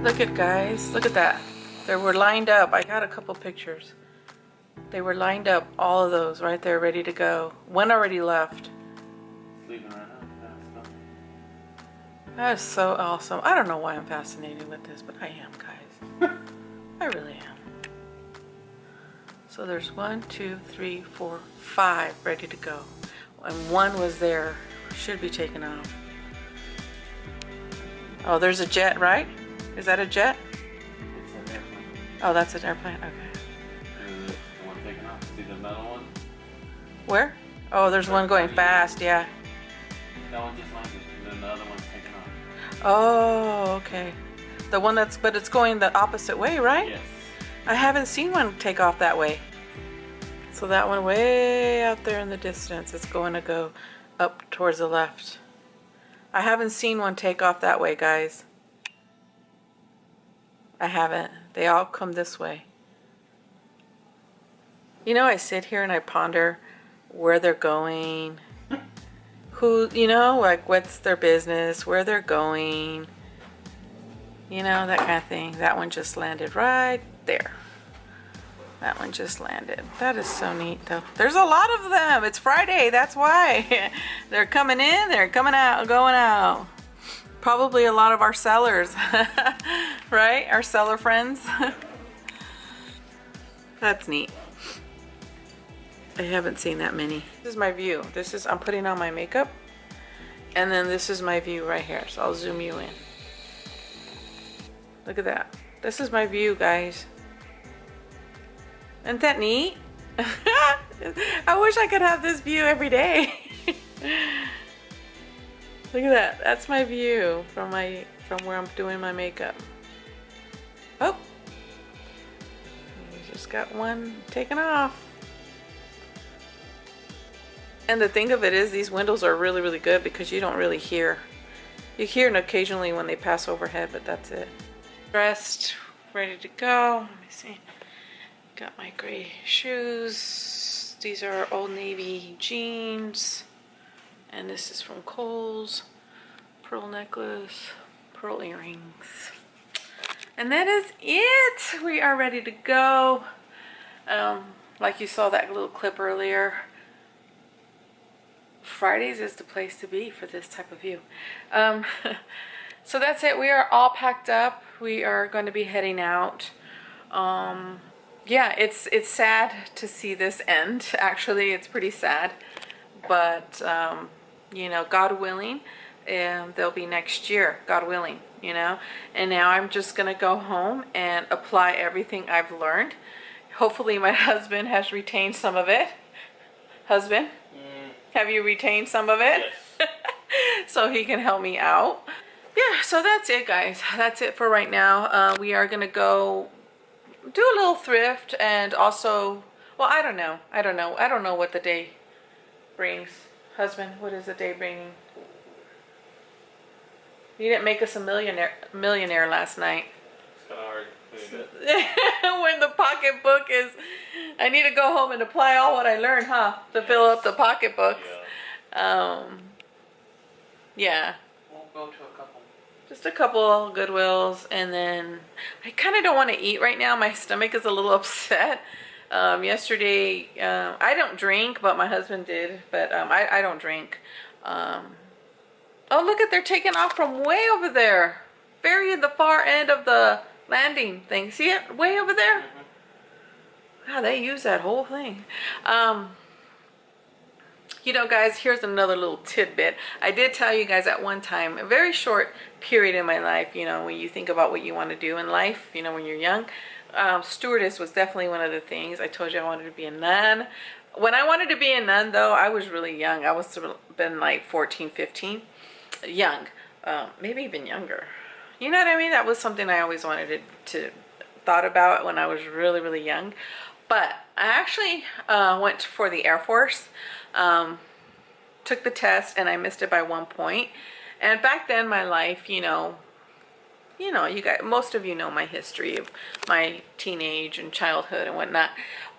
Look at guys, look at that. They were lined up. I got a couple pictures. They were lined up, all of those right there, ready to go. One already left. Leaving right now. That is so awesome. I don't know why I'm fascinated with this, but I am, guys. I really am. So there's 1, 2, 3, 4, 5 ready to go. And one was there, should be taken off. Oh, there's a jet, right? Is that a jet? It's an airplane. Oh, that's an airplane, okay. And the one taking off. See the metal one? Where? Oh, there's one going fast, yeah. That one just landed, and then the other one's taking off. Oh, okay. The one that's, but it's going the opposite way, right? Yes. I haven't seen one take off that way. So that one way out there in the distance, it's going to go up towards the left. I haven't seen one take off that way, guys. I haven't. They all come this way. You know, I sit here and I ponder where they're going, who, you know, like what's their business, where they're going, you know, that kind of thing. That one just landed right there. That one just landed. That is so neat though. There's a lot of them. It's Friday, that's why. They're coming in, they're coming out, going out. Probably a lot of our sellers, right? Our seller friends. That's neat. I haven't seen that many. This is my view. This is, I'm putting on my makeup. And then this is my view right here. So I'll zoom you in. Look at that. This is my view, guys. Isn't that neat? I wish I could have this view every day. Look at that. That's my view from where I'm doing my makeup. Oh. We just got one taken off. And the thing of it is, these windows are really, really good because you don't really hear. You hear it occasionally when they pass overhead, but that's it. Dressed, ready to go. Let me see. Got my gray shoes. These are Old Navy jeans. And this is from Kohl's. Pearl necklace, pearl earrings. And that is it. We are ready to go. Like you saw that little clip earlier. Fridays is the place to be for this type of view. So that's it. We are all packed up. We are going to be heading out. Yeah, it's sad to see this end. Actually, it's pretty sad. But, you know, God willing, they'll be next year, God willing, you know. And now I'm just going to go home and apply everything I've learned. Hopefully my husband has retained some of it. Husband, have you retained some of it? Yes. So he can help me out. Yeah, so that's it, guys. That's it for right now. We are going to go do a little thrift and also, well, I don't know. I don't know what the day brings. Husband, what is the day bringing? You didn't make us a millionaire last night. It's kind of hard doing that. When the pocketbook is, I need to go home and apply all what I learned, huh? To fill up the pocketbooks. Yeah. Yeah. We'll go to a couple. Just a couple Goodwills, and then I kind of don't want to eat right now. My stomach is a little upset. Yesterday, I don't drink, but my husband did, but I don't drink. Oh, look at, they're taking off from way over there. Very at the far end of the landing thing. See it? Way over there? Wow, they use that whole thing. You know, guys, here's another little tidbit. I did tell you guys at one time, a very short period in my life, you know, when you think about what you want to do in life, you know, when you're young. Stewardess was definitely one of the things. I told you I wanted to be a nun. When I wanted to be a nun, though, I was really young. I was been like 14, 15. Young. Maybe even younger. You know what I mean? That was something I always wanted to thought about when I was really, really young. But I actually went for the Air Force. Took the test and I missed it by 1 point. And back then, my life, you know, you guys, most of you know my history of my teenage and childhood and whatnot.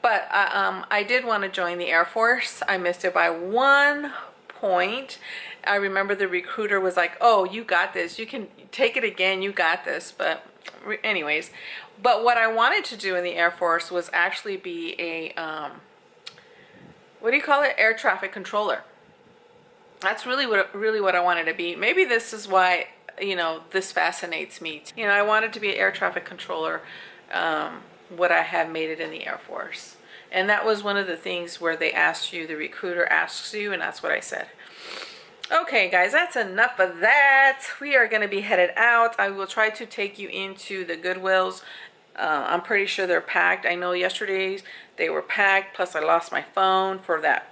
But I did want to join the Air Force. I missed it by 1 point. I remember the recruiter was like, "Oh, you got this. You can take it again. You got this." But anyways, but what I wanted to do in the Air Force was actually be a what do you call it, air traffic controller. That's really what I wanted to be. Maybe this is why, you know, this fascinates me. You know, I wanted to be an air traffic controller. Would I have made it in the Air Force? And that was one of the things where they asked you, the recruiter asks you, and that's what I said. Okay, guys, that's enough of that. We are going to be headed out. I will try to take you into the Goodwills. I'm pretty sure they're packed. I know yesterday they were packed, plus I lost my phone for that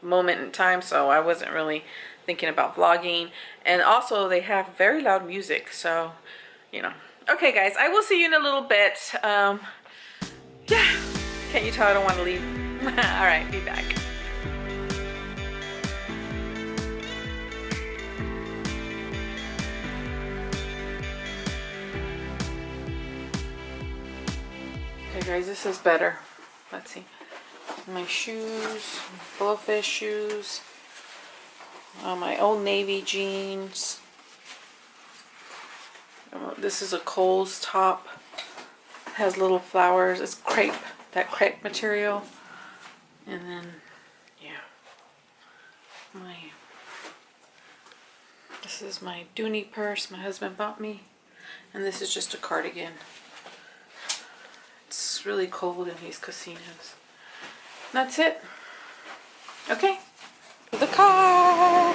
moment in time, so I wasn't really thinking about vlogging. And also they have very loud music, so you know. Okay guys, I will see you in a little bit. Yeah, can't you tell I don't want to leave? All right, be back. Okay guys, this is better. Let's see. My shoes, blowfish shoes, my Old Navy jeans. This is a Kohl's top. It has little flowers. It's crepe, that crepe material. And then, yeah, this is my Dooney purse my husband bought me. And this is just a cardigan. It's really cold in these casinos. That's it. Okay. The car.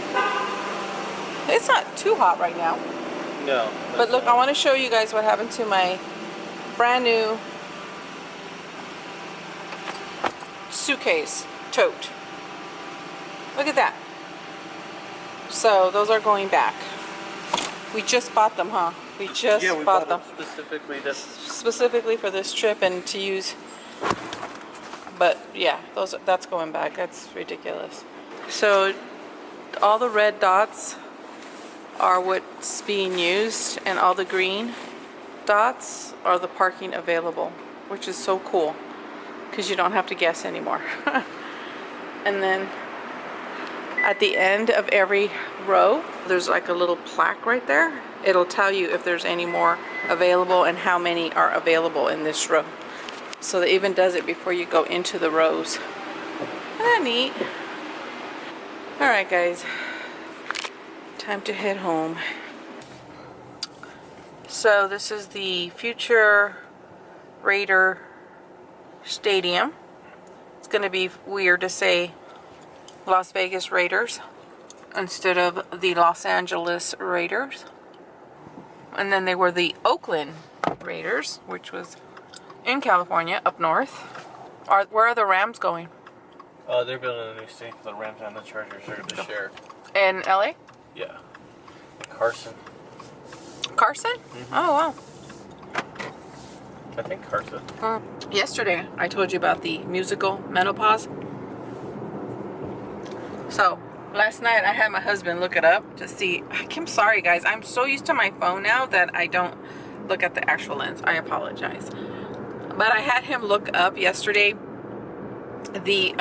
It's not too hot right now. No. But look, I want to show you guys what happened to my brand new suitcase tote. Look at that. So those are going back. We just bought them, huh? We just bought them specifically for this trip and to use. But yeah, that's going back. That's ridiculous. So all the red dots are what's being used, and all the green dots are the parking available, which is so cool because you don't have to guess anymore. And then at the end of every row, there's like a little plaque right there. It'll tell you if there's any more available and how many are available in this row. So they even does it before you go into the rows. Isn't that neat? Alright guys, time to head home. So this is the future Raider Stadium. It's going to be weird to say Las Vegas Raiders instead of the Los Angeles Raiders. And then they were the Oakland Raiders, which was in California, up north. Where are the Rams going? They're building a new stadium for the Rams and the Chargers. They're going to share. In LA? Yeah. Carson. Carson? Mm-hmm. Oh, wow. I think Carson. Yesterday, I told you about the musical Menopause. So, last night I had my husband look it up to see. I'm sorry, guys. I'm so used to my phone now that I don't look at the actual lens. I apologize. But I had him look up yesterday the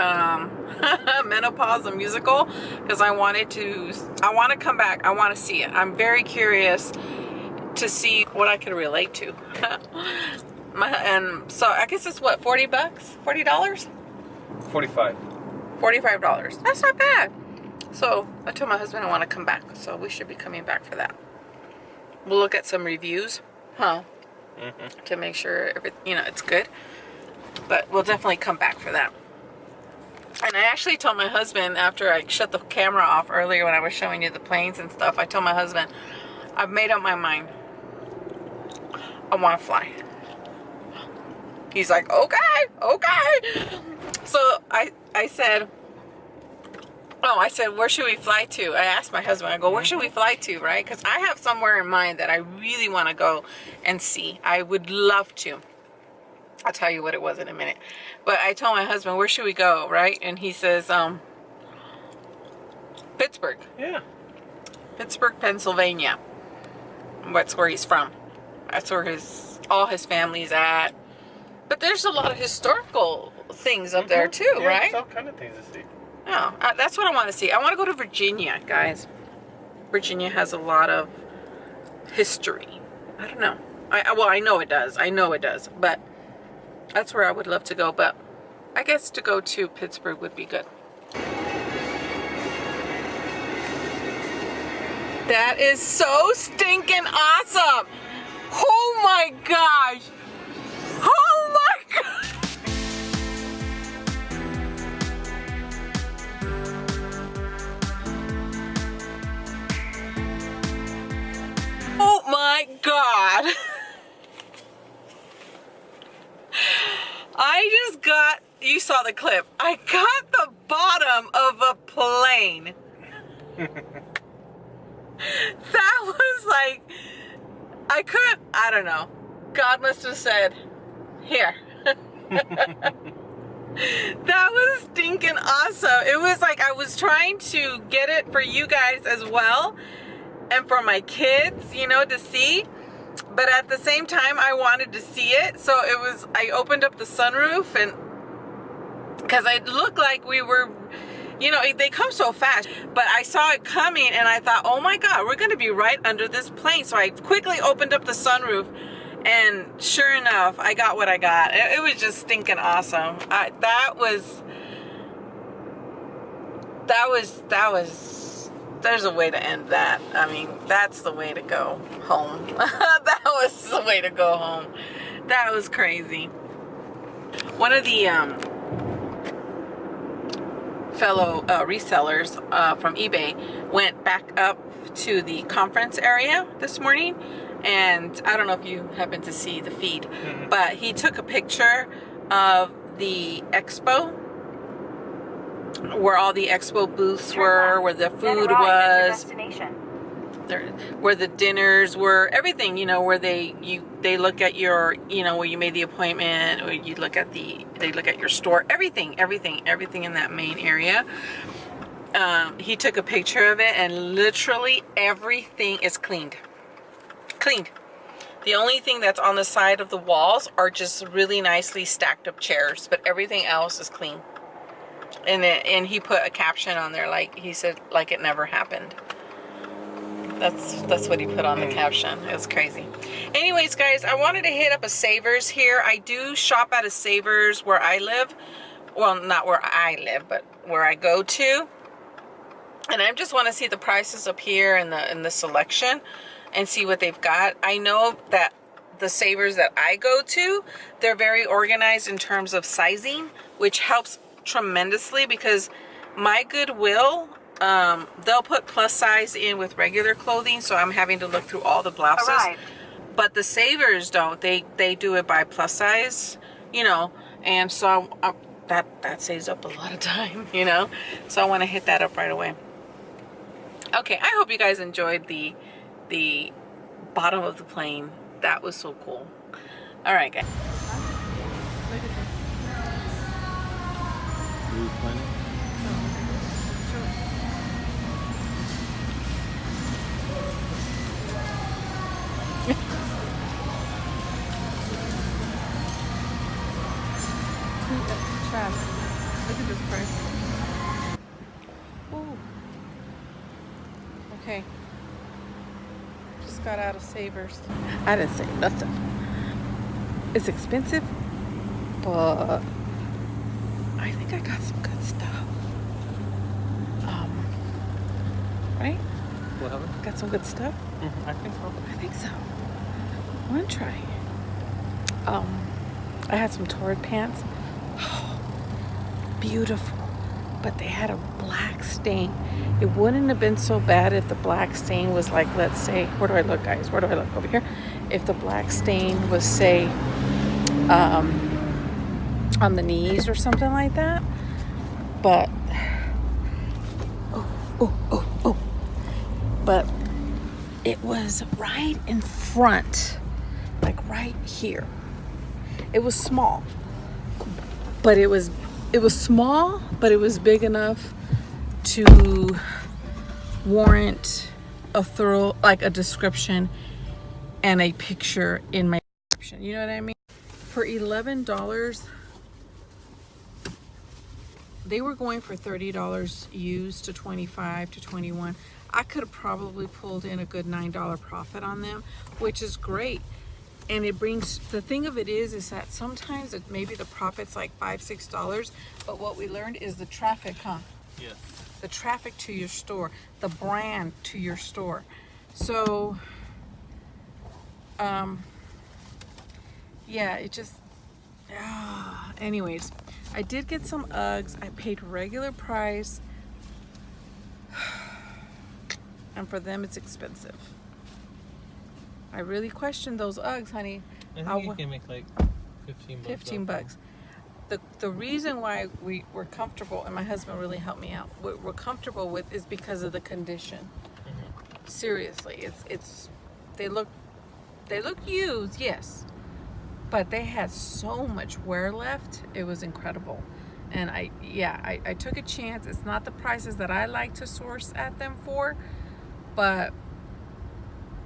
Menopause the musical because I want to come back. I want to see it. I'm very curious to see what I can relate to. And so I guess it's what, $40? $40? 45. $45. That's not bad. So I told my husband I want to come back, so we should be coming back for that. We'll look at some reviews, huh? Mm-hmm. To make sure it's good. But we'll definitely come back for that. And I actually told my husband after I shut the camera off earlier when I was showing you the planes and stuff, I told my husband, I've made up my mind. I want to fly. He's like, okay. So I said, where should we fly to? I asked my husband, I go, where should we fly to, right? Because I have somewhere in mind that I really want to go and see. I would love to. I'll tell you what it was in a minute. But I told my husband, where should we go, right? And he says, Pittsburgh. Yeah. Pittsburgh, Pennsylvania. That's where he's from. That's where all his family's at. But there's a lot of historical things up there too, yeah, right? There's all kind of things to see. Oh, that's what I want to see. I want to go to Virginia, guys. Virginia has a lot of history. I don't know. Well, I know it does. I know it does. But that's where I would love to go. But I guess to go to Pittsburgh would be good. That is so stinking awesome. Oh my gosh. Oh my god. Oh my god. I just got, you saw the clip. I got the bottom of a plane. That was like, I don't know. God must have said, here. That was stinking awesome. It was like I was trying to get it for you guys as well and for my kids, you know, to see. But at the same time, I wanted to see it. So it was, I opened up the sunroof and because it looked like we were, you know, they come so fast. But I saw it coming and I thought, oh my God, we're going to be right under this plane. So I quickly opened up the sunroof and sure enough, I got what I got. It was just stinking awesome. There's a way to end that. I mean, that's the way to go home. That was the way to go home. That was crazy. One of the fellow resellers from eBay went back up to the conference area this morning, and I don't know if you happen to see the feed, but he took a picture of the expo, where all the expo booths were, where the food was, where the dinners were, everything, you know, where they look at your, you know, where you made the appointment, or you look at they look at your store, everything in that main area. He took a picture of it and literally everything is cleaned. The only thing that's on the side of the walls are just really nicely stacked up chairs, but everything else is clean. And he put a caption on there, like he said, like it never happened. That's what he put on the caption. It was crazy. Anyways, guys, I wanted to hit up a Savers here. I do shop at a Savers where I live. Well, not where I live, but where I go to. And I just want to see the prices up here and the selection and see what they've got. I know that the Savers that I go to, they're very organized in terms of sizing, which helps tremendously because my Goodwill, they'll put plus size in with regular clothing, so I'm having to look through all the blouses. Arrived. But the Savers don't. They do it by plus size, you know, and so that saves up a lot of time, you know. So I want to hit that up right away. Okay, I hope you guys enjoyed the bottom of the plane. That was so cool. All right, guys. Look at this price. Ooh. Okay. Just got out of Savers. I didn't say nothing. It's expensive, but I think I got some good stuff. Right? Whatever. Got some good stuff? I think so. I think so. I want to try. I had some torrid pants. Beautiful, but they had a black stain. It wouldn't have been so bad if the black stain was like, let's say, where do I look, guys? Where do I look? Over here. If the black stain was, say, on the knees or something like that. But but it was right in front, like right here. It was small, but it was small, but it was big enough to warrant a thorough, like a description and a picture in my description. You know what I mean? For $11, they were going for $30 used to $25 to $21. I could have probably pulled in a good $9 profit on them, which is great. And it brings, the thing of it is that sometimes maybe the profit's like $5-6, but what we learned is the traffic, huh? Yes. The traffic to your store, the brand to your store. So, yeah, it just, anyways, I did get some Uggs. I paid regular price, and for them it's expensive. I really questioned those Uggs, honey. I think you can make like 15 bucks. 15 bucks. The reason why we're comfortable, and my husband really helped me out, what we're comfortable with is because of the condition. Mm-hmm. Seriously, it's they look used, yes, but they had so much wear left. It was incredible. And I took a chance. It's not the prices that I like to source at them for, but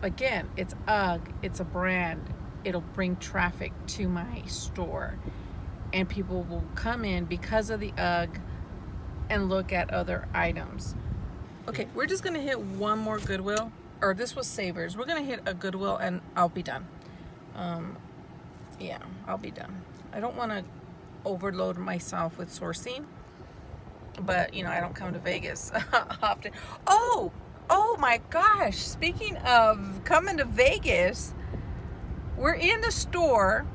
again, it's UGG, it's a brand. It'll bring traffic to my store, and people will come in because of the UGG and look at other items. Okay, we're just gonna hit one more Goodwill, or this was Savers. We're gonna hit a Goodwill and I'll be done. Yeah, I'll be done. I don't want to overload myself with sourcing, but you know, I don't come to Vegas often. Oh my gosh, speaking of coming to Vegas, we're in the store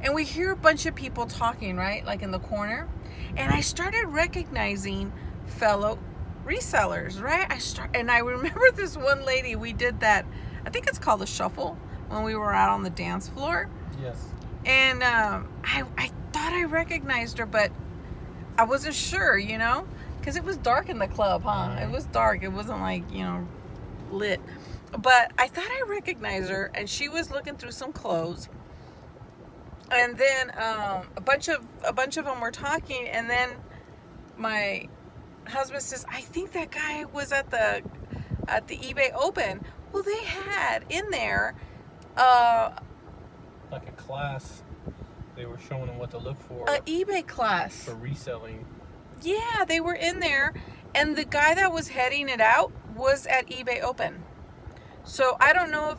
and we hear a bunch of people talking, right? Like in the corner. And I started recognizing fellow resellers, right? And I remember this one lady, we did that, I think it's called a shuffle, when we were out on the dance floor. Yes. And I thought I recognized her, but I wasn't sure, you know? Because it was dark in the club, huh? It was dark. It wasn't like, you know, lit. But I thought I recognized her, and she was looking through some clothes. And then a bunch of them were talking, and then my husband says, "I think that guy was at the eBay Open." Well, they had in there like a class. They were showing them what to look for. An eBay class for reselling. Yeah, they were in there, and the guy that was heading it out was at eBay Open. So I don't know if.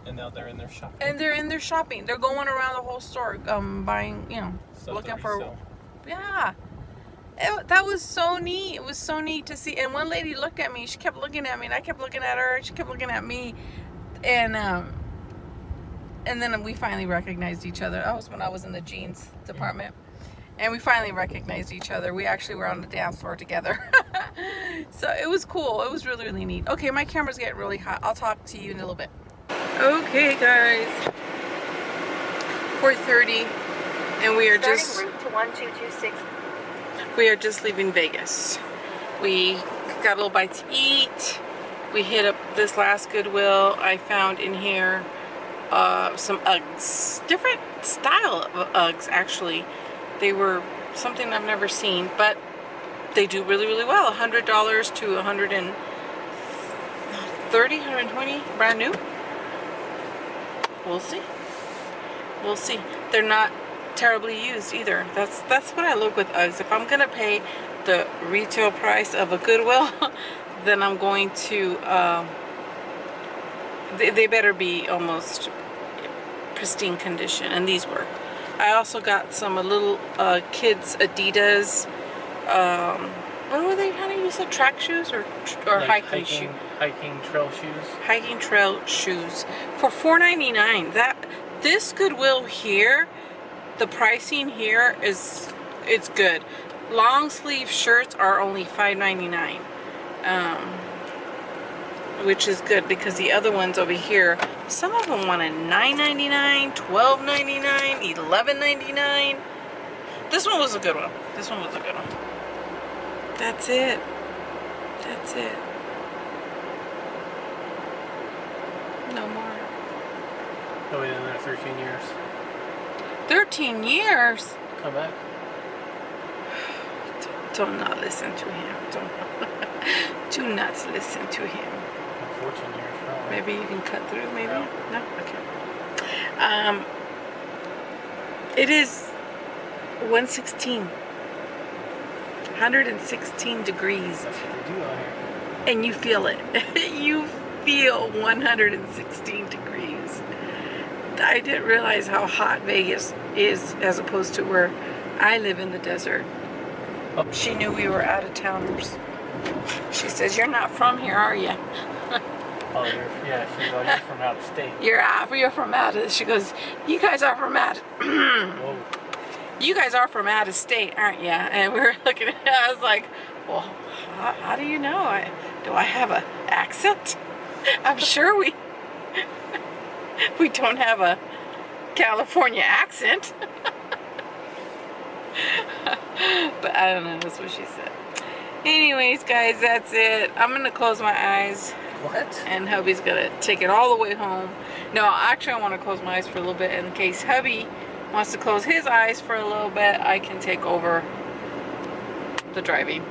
And now they're in there shopping. And they're in there shopping. They're going around the whole store, buying, you know, Stuff looking for. resell. Yeah, that was so neat. It was so neat to see. And one lady looked at me. She kept looking at me, and I kept looking at her. And she kept looking at me, and then we finally recognized each other. That was when I was in the jeans department. And we finally recognized each other. We actually were on the dance floor together. So it was cool. It was really, really neat. Okay, my camera's getting really hot. I'll talk to you in a little bit. Okay, guys. 4:30, and we are just route to 1226. We are just leaving Vegas. We got a little bite to eat. We hit up this last Goodwill. I found in here some Uggs, different style of Uggs actually. They were something I've never seen, but they do really, really well. $100 to $130, $120, brand new. We'll see. We'll see. They're not terribly used either. That's what I look with Uggs. If I'm gonna pay the retail price of a Goodwill, then I'm going to. They better be almost pristine condition, and these were. I also got some little kids Adidas. What were they? Honey, you said track shoes or Like hiking shoes? hiking trail shoes. Hiking trail shoes for $4.99. This Goodwill here, the pricing here it's good. Long sleeve shirts are only $5.99, which is good because the other ones over here, some of them wanted $9.99, $12.99, $11.99. This one was a good one. This one was a good one. That's it. That's it. No more. Oh, wait, another 13 years. 13 years? Come back. Don't not listen to him. Do not listen to him. 14 years, probably. Maybe you can cut through, maybe? No? Okay. It is 116. 116 degrees. That's what they do out here. And you feel it. You feel 116 degrees. I didn't realize how hot Vegas is as opposed to where I live in the desert. Oh. She knew we were out of towners. She says, "You're not from here, are you?" Oh, yeah, you're from out of state. You're from out of. She goes, "You guys are from out. Whoa. You guys are from out of state, aren't you?" And we were looking at it. I was like, "Well, how do you know? Do I have an accent? I'm sure we don't have a California accent." But I don't know. That's what she said. Anyways, guys, that's it. I'm gonna close my eyes. What? And hubby's gonna take it all the way home. No, actually I want to close my eyes for a little bit in case hubby wants to close his eyes for a little bit. I can take over the driving.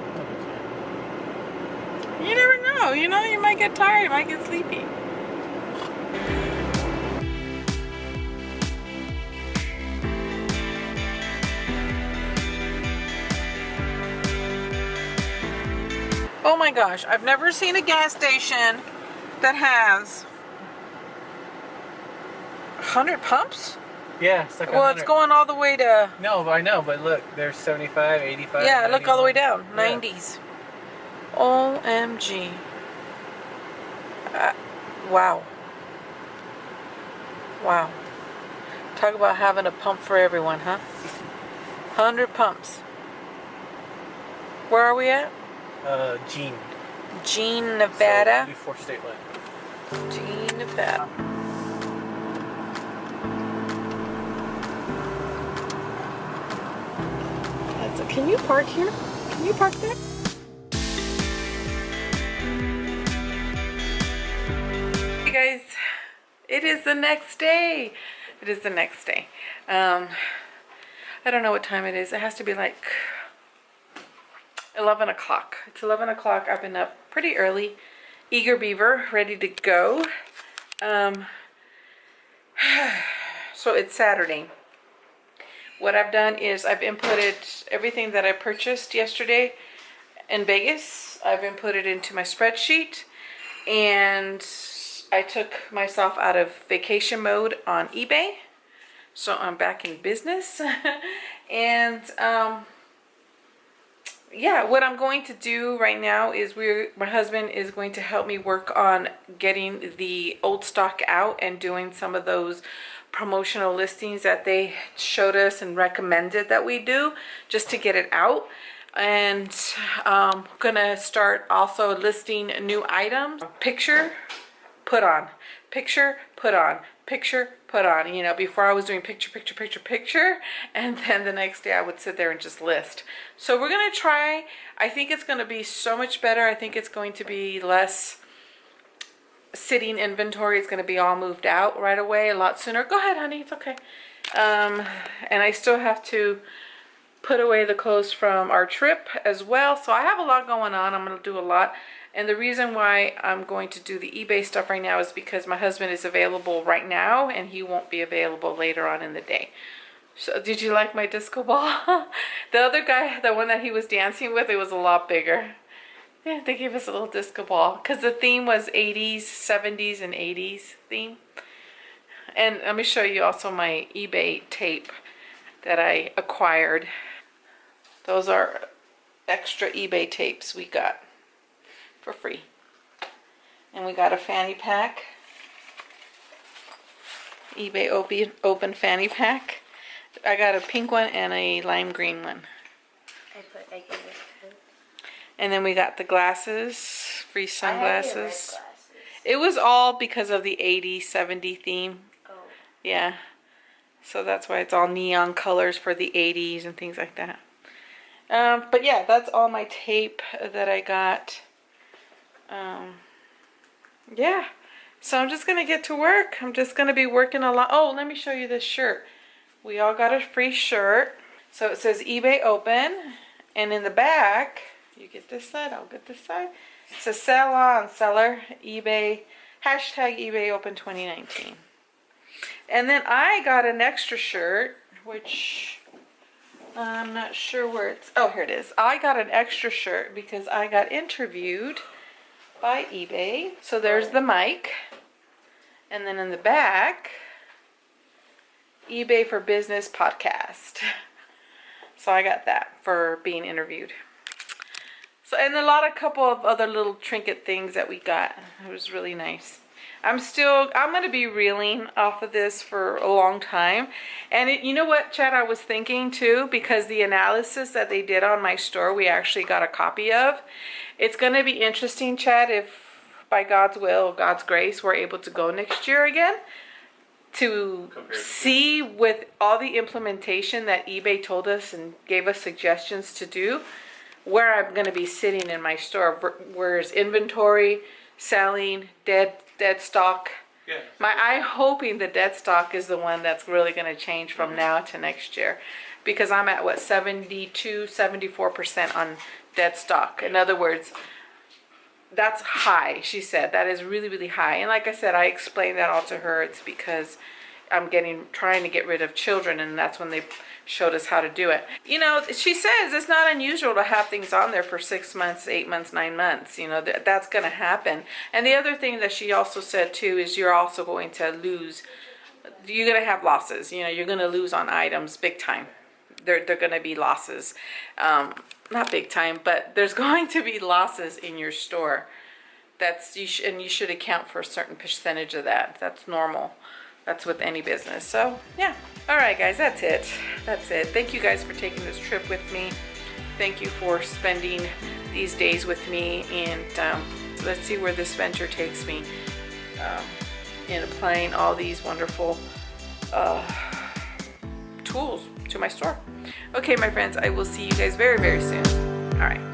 You never know, you know, you might get tired, you might get sleepy. Oh my gosh, I've never seen a gas station that has 100 pumps? Yeah, it's like Well, it's going all the way to... No, I know, but look, there's 75, 85. Yeah, look all the way down. Yeah. 90s. OMG. Wow. Wow. Talk about having a pump for everyone, huh? 100 pumps. Where are we at? Jean, Nevada. So before state line. Jean, Nevada. Can you park here? Can you park there? Hey guys, it is the next day. It is the next day. I don't know what time it is. It has to be like 11 o'clock. It's 11 o'clock. I've been up pretty early. Eager beaver, ready to go. So it's Saturday. What I've done is I've inputted everything that I purchased yesterday in Vegas. I've inputted into my spreadsheet, and I took myself out of vacation mode on eBay. So I'm back in business. And yeah, what I'm going to do right now is my husband is going to help me work on getting the old stock out and doing some of those promotional listings that they showed us and recommended that we do, just to get it out. And I'm gonna start also listing new items. Picture, put on. Picture, put on. Picture, put on. You know, before I was doing picture, picture, picture, picture, and then the next day I would sit there and just list. So we're gonna try. I think it's gonna be so much better. I think it's going to be less sitting inventory. It's going to be all moved out right away a lot sooner. Go ahead, honey, it's okay. And I still have to put away the clothes from our trip as well. So I have a lot going on. I'm going to do a lot. And the reason why I'm going to do the eBay stuff right now is because my husband is available right now and he won't be available later on in the day. So did you like my disco ball? The other guy, the one that he was dancing with, it was a lot bigger. Yeah, they gave us a little disco ball because the theme was 80s, 70s, and 80s theme. And let me show you also my eBay tape that I acquired. Those are extra eBay tapes we got for free. And we got a fanny pack. eBay open fanny pack. I got a pink one and a lime green one. I gave it to him. And then we got the glasses, free sunglasses. I had red glasses. It was all because of the 80s, 70 theme. Oh. Yeah. So that's why it's all neon colors for the 80s and things like that. But yeah, that's all my tape that I got. Yeah. So I'm just going to get to work. I'm just going to be working a lot. Oh, let me show you this shirt. We all got a free shirt. So it says eBay open. And in the back... You get this side, I'll get this side. It says sell on seller, eBay, hashtag eBay open 2019. And then I got an extra shirt, which I'm not sure where it's, oh, here it is. I got an extra shirt because I got interviewed by eBay. So there's the mic. And then in the back, eBay for Business podcast. So I got that for being interviewed. So, and a couple of other little trinket things that we got. It was really nice. I'm going to be reeling off of this for a long time. And you know what, Chad, I was thinking too, because the analysis that they did on my store, we actually got a copy of. It's going to be interesting, Chad, if by God's will, God's grace, we're able to go next year again to see with all the implementation that eBay told us and gave us suggestions to do, where I'm going to be sitting in my store. Where's inventory, selling, dead stock. Yeah. I'm hoping the dead stock is the one that's really going to change from now to next year, because I'm at what, 74% on dead stock. In other words, that's high. She said that is really, really high. And like I said, I explained that all to her. It's because I'm trying to get rid of children, and that's when they showed us how to do it. You know, she says it's not unusual to have things on there for 6 months, 8 months, 9 months. You know, that's going to happen. And the other thing that she also said too is you're also going to lose. You're going to have losses. You know, you're going to lose on items big time. They're going to be losses. Not big time, but there's going to be losses in your store. And you should account for a certain percentage of that. That's normal. That's with any business. So yeah. All right, guys, that's it. Thank you guys for taking this trip with me. Thank you for spending these days with me, and let's see where this venture takes me in applying all these wonderful tools to my store. Okay, my friends, I will see you guys very, very soon. All right.